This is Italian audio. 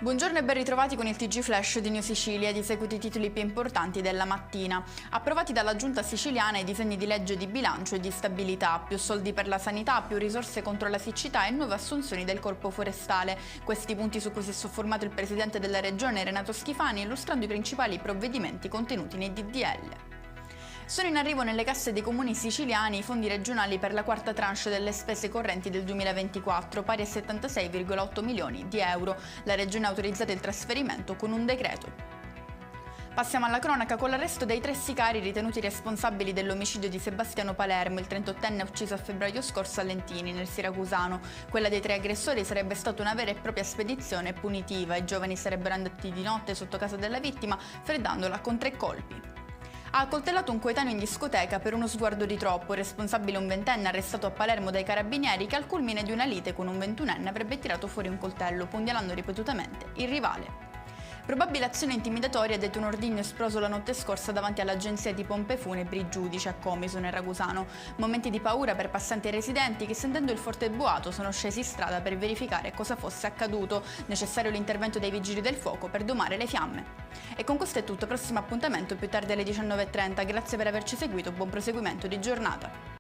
Buongiorno e ben ritrovati con il TG Flash di New Sicilia ed i seguiti titoli più importanti della mattina. Approvati dalla Giunta siciliana i disegni di legge di bilancio e di stabilità, più soldi per la sanità, più risorse contro la siccità e nuove assunzioni del corpo forestale. Questi punti su cui si è soffermato il presidente della regione Renato Schifani illustrando i principali provvedimenti contenuti nei DDL. Sono in arrivo nelle casse dei comuni siciliani i fondi regionali per la quarta tranche delle spese correnti del 2024, pari a 76,8 milioni di euro. La regione ha autorizzato il trasferimento con un decreto. Passiamo alla cronaca con l'arresto dei 3 sicari ritenuti responsabili dell'omicidio di Sebastiano Palermo, il 38enne ucciso a febbraio scorso a Lentini, nel Siracusano. Quella dei 3 aggressori sarebbe stata una vera e propria spedizione punitiva. I giovani sarebbero andati di notte sotto casa della vittima, freddandola con 3 colpi. Ha accoltellato un coetaneo in discoteca per uno sguardo di troppo, responsabile un ventenne arrestato a Palermo dai carabinieri che al culmine di una lite con un 21enne avrebbe tirato fuori un coltello, pugnalando ripetutamente il rivale. Probabile azione intimidatoria detto un ordigno esploso la notte scorsa davanti all'agenzia di pompe funebri Giudice a Comiso nel Ragusano. Momenti di paura per passanti e residenti che sentendo il forte boato sono scesi in strada per verificare cosa fosse accaduto. Necessario l'intervento dei vigili del fuoco per domare le fiamme. E con questo è tutto, prossimo appuntamento più tardi alle 19:30. Grazie per averci seguito, buon proseguimento di giornata.